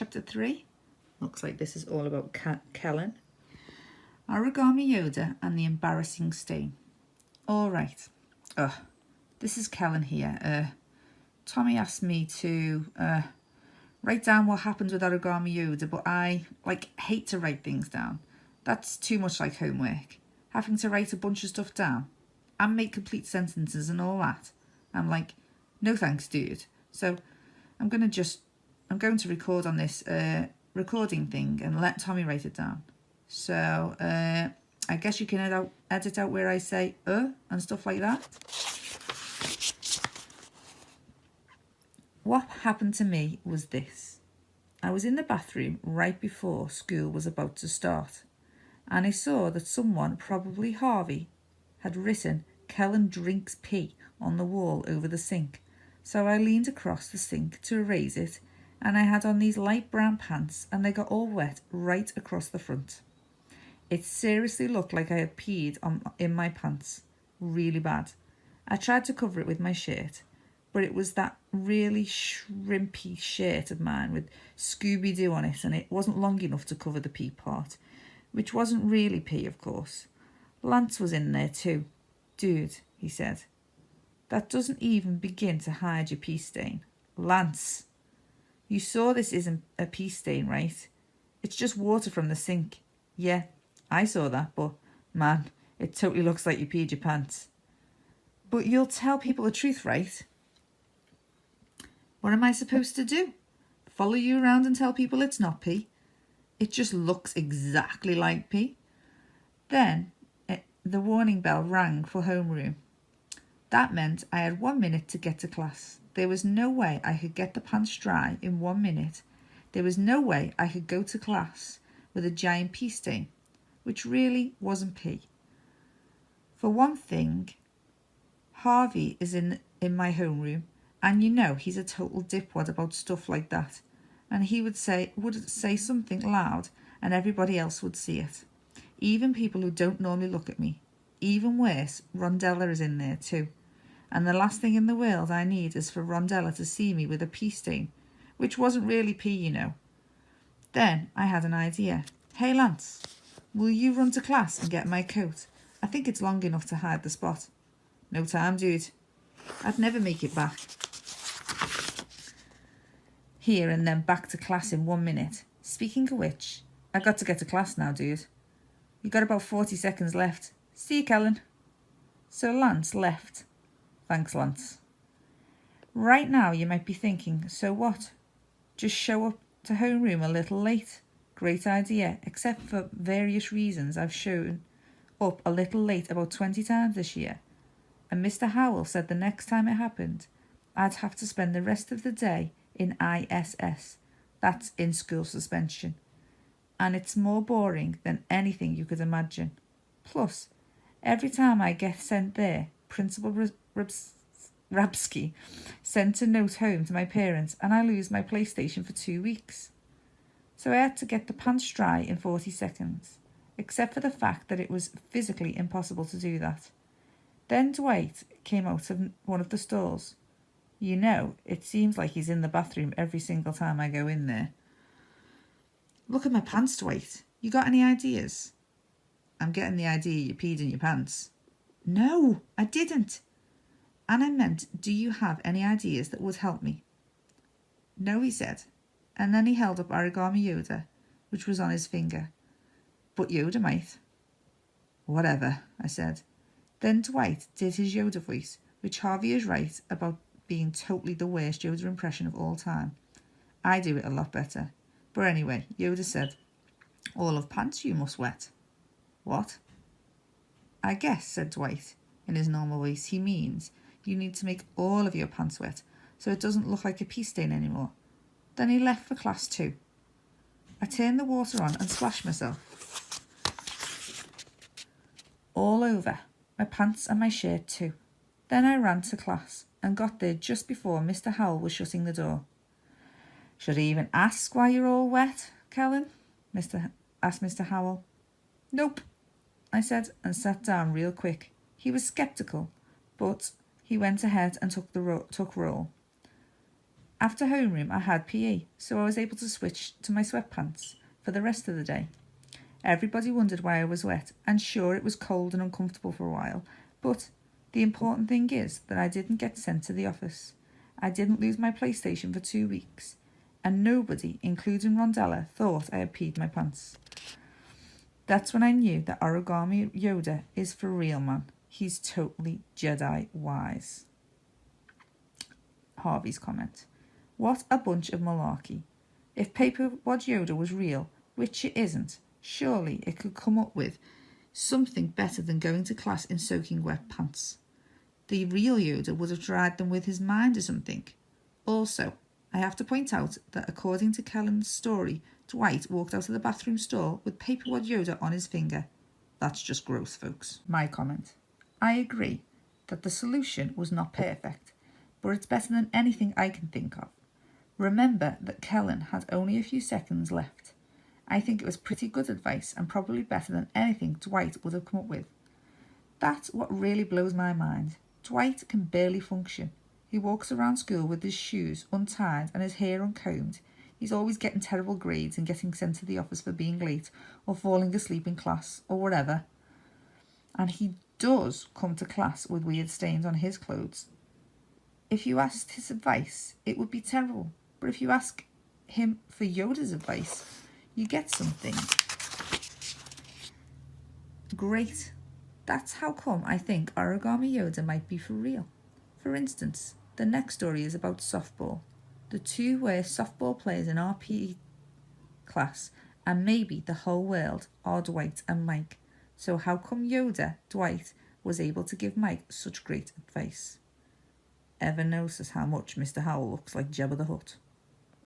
Chapter 3. Looks like this is all about Kellen. Origami Yoda and the embarrassing stain. Alright. This is Kellen here. Tommy asked me to write down what happens with Origami Yoda, but I hate to write things down. That's too much like homework. Having to write a bunch of stuff down and make complete sentences and all that. I'm like, no thanks, dude. So I'm going to record on this recording thing and let Tommy write it down. So I guess you can edit out where I say and stuff like that. What happened to me was this. I was in the bathroom right before school was about to start, and I saw that someone, probably Harvey, had written "Kellen drinks pee" on the wall over the sink. So I leaned across the sink to erase it, and I had on these light brown pants and they got all wet right across the front. It seriously looked like I had peed in my pants. Really bad. I tried to cover it with my shirt, but it was that really shrimpy shirt of mine with Scooby-Doo on it, and it wasn't long enough to cover the pee part, which wasn't really pee, of course. Lance was in there too. "Dude," he said, "that doesn't even begin to hide your pee stain." "Lance, you saw this isn't a pee stain, right? It's just water from the sink." "Yeah, I saw that, but man, it totally looks like you peed your pants." "But you'll tell people the truth, right?" "What am I supposed to do? Follow you around and tell people it's not pee? It just looks exactly like pee." Then the warning bell rang for homeroom. That meant I had 1 minute to get to class. There was no way I could get the pants dry in 1 minute. There was no way I could go to class with a giant pee stain, which really wasn't pee. For one thing, Harvey is in my homeroom, and you know he's a total dipwad about stuff like that. And he would say something loud and everybody else would see it. Even people who don't normally look at me. Even worse, Rondella is in there too. And the last thing in the world I need is for Rondella to see me with a pee stain, which wasn't really pee, you know. Then I had an idea. "Hey Lance, will you run to class and get my coat? I think it's long enough to hide the spot." "No time, dude. I'd never make it back here and then back to class in 1 minute. Speaking of which, I got to get to class now, dude. You got about 40 seconds left. See you, Kellen." So Lance left. Thanks, Lance. Right now you might be thinking, so what? Just show up to homeroom a little late. Great idea, except for various reasons I've shown up a little late about 20 times this year. And Mr. Howell said the next time it happened, I'd have to spend the rest of the day in ISS. That's in school suspension. And it's more boring than anything you could imagine. Plus, every time I get sent there, Principal Rabsky sent a note home to my parents and I lose my PlayStation for 2 weeks. So I had to get the pants dry in 40 seconds, except for the fact that it was physically impossible to do that. Then Dwight came out of one of the stalls. You know, it seems like he's in the bathroom every single time I go in there. "Look at my pants, Dwight. You got any ideas?" "I'm getting the idea you peed in your pants." "No, I didn't. And I meant, do you have any ideas that would help me?" "No," he said, and then he held up Origami Yoda, which was on his finger. "But Yoda might." "Whatever," I said. Then Dwight did his Yoda voice, which Harvey is right about being totally the worst Yoda impression of all time. I do it a lot better. But anyway, Yoda said, "All of pants you must wet." "What?" "I guess," said Dwight in his normal voice, "he means you need to make all of your pants wet so it doesn't look like a pee stain anymore." Then he left for class too. I turned the water on and splashed myself all over, my pants and my shirt too. Then I ran to class and got there just before Mr. Howell was shutting the door. "Should I even ask why you're all wet, Kellen?" asked Mr. Howell. "Nope," I said and sat down real quick. He was sceptical, but he went ahead and took roll. After homeroom, I had PE, so I was able to switch to my sweatpants for the rest of the day. Everybody wondered why I was wet, and sure, it was cold and uncomfortable for a while, but the important thing is that I didn't get sent to the office. I didn't lose my PlayStation for 2 weeks, and nobody, including Rondella, thought I had peed my pants. That's when I knew that Origami Yoda is for real, man. He's totally Jedi wise. Harvey's comment. What a bunch of malarkey. If Paper Wad Yoda was real, which it isn't, surely it could come up with something better than going to class in soaking wet pants. The real Yoda would have tried them with his mind or something. Also, I have to point out that according to Kellen's story, Dwight walked out of the bathroom stall with Paper Wad Yoda on his finger. That's just gross, folks. My comment. I agree that the solution was not perfect, but it's better than anything I can think of. Remember that Kellen had only a few seconds left. I think it was pretty good advice and probably better than anything Dwight would have come up with. That's what really blows my mind. Dwight can barely function. He walks around school with his shoes untied and his hair uncombed. He's always getting terrible grades and getting sent to the office for being late or falling asleep in class or whatever. And he does come to class with weird stains on his clothes. If you asked his advice, it would be terrible. But if you ask him for Yoda's advice, you get something great. That's how come I think Origami Yoda might be for real. For instance, the next story is about softball. The two worst softball players in our PE class, and maybe the whole world, are Dwight and Mike. So how come Yoda, Dwight, was able to give Mike such great advice? Ever notice how much Mr. Howell looks like Jabba the Hutt?